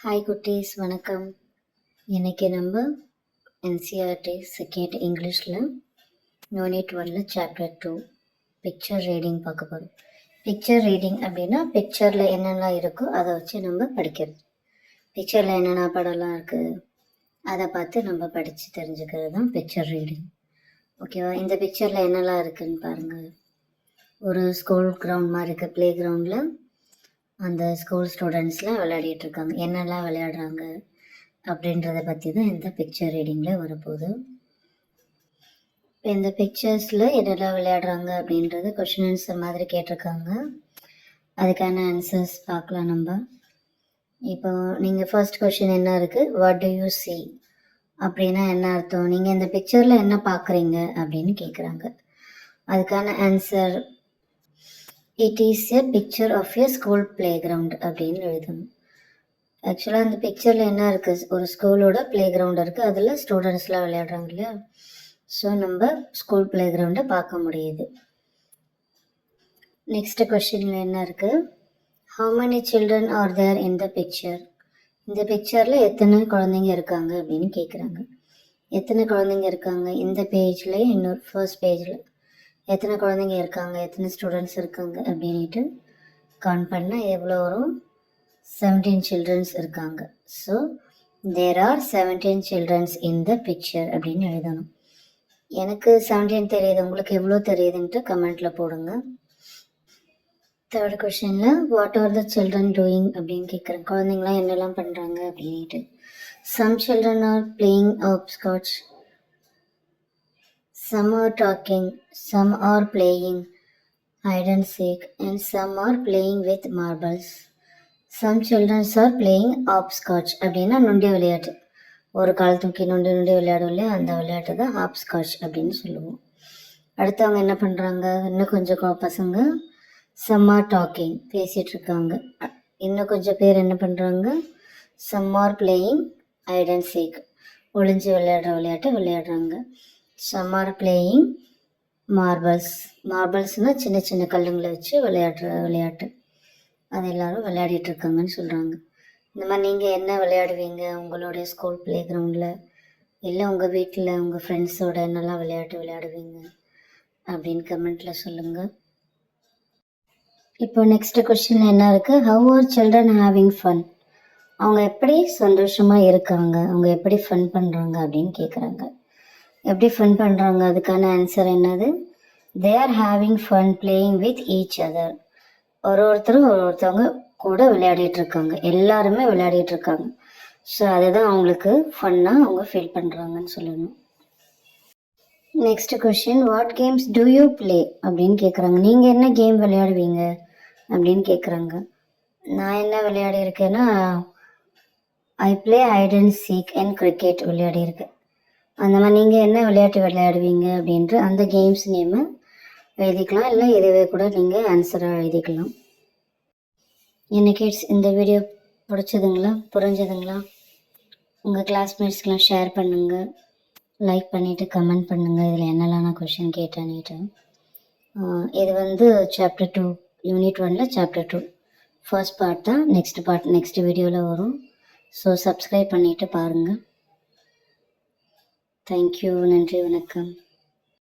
Hi குட்டீஸ், வணக்கம். இன்னைக்கு நம்ம என்சிஆர்டி செகண்ட் இங்கிலீஷில் யூனிட் 1 சாப்டர் 2 பிக்சர் ரீடிங் பார்க்க போகிறோம். பிக்சர் ரீடிங் அப்படின்னா பிக்சரில் என்னெல்லாம் இருக்கோ அதை வச்சு நம்ம படிக்கிறது. பிக்சரில் என்னென்ன படம்லாம் இருக்குது அதை பார்த்து நம்ம படித்து தெரிஞ்சுக்கிறது தான் பிக்சர் ரீடிங். ஓகேவா? இந்த பிக்சரில் என்னெல்லாம் இருக்குதுன்னு பாருங்கள். ஒரு ஸ்கூல் கிரவுண்ட் மாதிரி இருக்குது. ப்ளே கிரவுண்டில் அந்த ஸ்கூல் ஸ்டூடெண்ட்ஸ்லாம் விளையாடிட்டு இருக்காங்க. என்னெல்லாம் விளையாடுறாங்க அப்படின்றத பற்றி தான் இந்த பிக்சர் ரீடிங்கில் வரப்போகுது. இந்த பிக்சர்ஸில் என்னெல்லாம் விளையாடுறாங்க அப்படின்றது கொஷின் ஆன்சர் மாதிரி கேட்டிருக்காங்க. அதுக்கான ஆன்சர்ஸ் பார்க்கலாம் நம்ம. இப்போ நீங்கள் ஃபர்ஸ்ட் கொஷின் என்ன இருக்குது, வாட் டு யூ see அப்படின்னா என்ன அர்த்தம், நீங்கள் இந்த பிக்சரில் என்ன பார்க்குறீங்க அப்படின்னு கேட்குறாங்க. அதுக்கான answer it is a picture of a school playground அப்படின்னு எழுதணும். ஆக்சுவலாக அந்த பிக்சரில் என்ன இருக்குது, ஒரு ஸ்கூலோட பிளே கிரவுண்ட் இருக்குது, அதில் ஸ்டூடெண்ட்ஸ்லாம் விளையாடுறாங்க இல்லையா. ஸோ நம்ம ஸ்கூல் பிளே கிரவுண்டை பார்க்க முடியுது. நெக்ஸ்ட் கொஸ்டினில் என்ன இருக்குது, how many children are there in the picture. இந்த பிக்சரில் எத்தனை குழந்தைங்க இருக்காங்க அப்படின்னு கேட்குறாங்க. எத்தனை குழந்தைங்க இருக்காங்க, இந்த பேஜ்லேயே இன்னொரு ஃபர்ஸ்ட் பேஜில் எத்தனை குழந்தைங்க இருக்காங்க, எத்தனை ஸ்டூடெண்ட்ஸ் இருக்காங்க அப்படின்ட்டு கவுண்ட் பண்ணால் எவ்வளோ வரும், 17 சில்ட்ரன்ஸ் இருக்காங்க. So there are 17 childrens in the picture அப்படின்னு எழுதணும். எனக்கு 17 தெரியுது, உங்களுக்கு எவ்வளோ தெரியுதுன்ட்டு கமெண்ட்டில் போடுங்க. தேர்ட் கொஷனில் what are the children doing அப்படின்னு கேட்குறேன். குழந்தைங்களாம் என்னெல்லாம் பண்ணுறாங்க அப்படின்ட்டு. Some children are playing hopscotch, some are talking, some are playing hide and seek, and some are playing with marbles. Some children are playing hopscotch அப்படின்னா நொண்டி விளையாட்டு. ஒரு கால் தூக்கி நொண்டி விளையாடும் இல்லையா, அந்த விளையாட்டு தான் ஹாப்ஸ்காட்ச் அப்படின்னு சொல்லுவோம். அடுத்தவங்க என்ன பண்ணுறாங்க, இன்னும் கொஞ்சம் பசங்க some are talking பேசிகிட்டு இருக்காங்க. இன்னும் கொஞ்சம் பேர் என்ன பண்ணுறாங்க, some are playing hide and seek ஒளிஞ்சு விளையாடுற விளையாட்டு விளையாடுறாங்க. some are playing marbles. மார்பிள்ஸ்னால் சின்ன சின்ன கல்லுங்களை வச்சு விளையாடுற விளையாட்டு, அது எல்லோரும் விளையாடிட்டு இருக்காங்கன்னு சொல்கிறாங்க. இந்த மாதிரி நீங்கள் என்ன விளையாடுவீங்க உங்களுடைய ஸ்கூல் ப்ளே கிரவுண்டில், இல்லை உங்கள் வீட்டில் உங்கள் ஃப்ரெண்ட்ஸோட என்னெல்லாம் விளையாட்டு விளையாடுவீங்க அப்படின்னு கமெண்ட்டில் சொல்லுங்கள். இப்போ நெக்ஸ்ட் கொஸ்டின் என்ன இருக்குது, how are children having fun. அவங்க எப்படி சந்தோஷமாக இருக்காங்க, அவங்க எப்படி ஃபன் பண்ணுறாங்க அப்படின்னு கேட்குறாங்க. எப்படி ஃபன் பண்ணுறாங்க, அதுக்கான ஆன்சர் என்னது, they are having fun playing with each other. ஒருத்தவங்க கூட விளையாடிட்டு இருக்காங்க, எல்லாருமே விளையாடிட்டு இருக்காங்க. ஸோ அதுதான் அவங்களுக்கு ஃபன்னாக அவங்க ஃபீல் பண்ணுறாங்கன்னு சொல்லணும். Next question, what games do you play அப்படின்னு கேட்குறாங்க. நீங்கள் என்ன கேம் விளையாடுவீங்க அப்படின்னு கேட்குறாங்க. நான் என்ன விளையாடி இருக்கேன்னா, I play hide and seek and cricket விளையாடி இருக்கேன். அந்த மாதிரி நீங்கள் என்ன விளையாட்டு விளையாடுவீங்க அப்படின்ட்டு அந்த கேம்ஸ் நேமை எழுதிக்கலாம், இல்லை இதுவே கூட நீங்கள் ஆன்சராக எழுதிக்கலாம். என்ன கிட்ஸ், இந்த வீடியோ பிடிச்சதுங்களா, புரிஞ்சதுங்களா? உங்கள் கிளாஸ்மேட்ஸ்க்கெலாம் ஷேர் பண்ணுங்கள், லைக் பண்ணிவிட்டு கமெண்ட் பண்ணுங்கள் இதில் என்னெல்லாம் நான் கொஷின் கேட்டேன்னுட்டு. இது chapter 2 unit 1 chapter 2 first part தான். நெக்ஸ்ட் வீடியோவில் வரும். ஸோ சப்ஸ்கிரைப் பண்ணிவிட்டு பாருங்கள். தேங்க்யூ, நன்றி, வணக்கம்.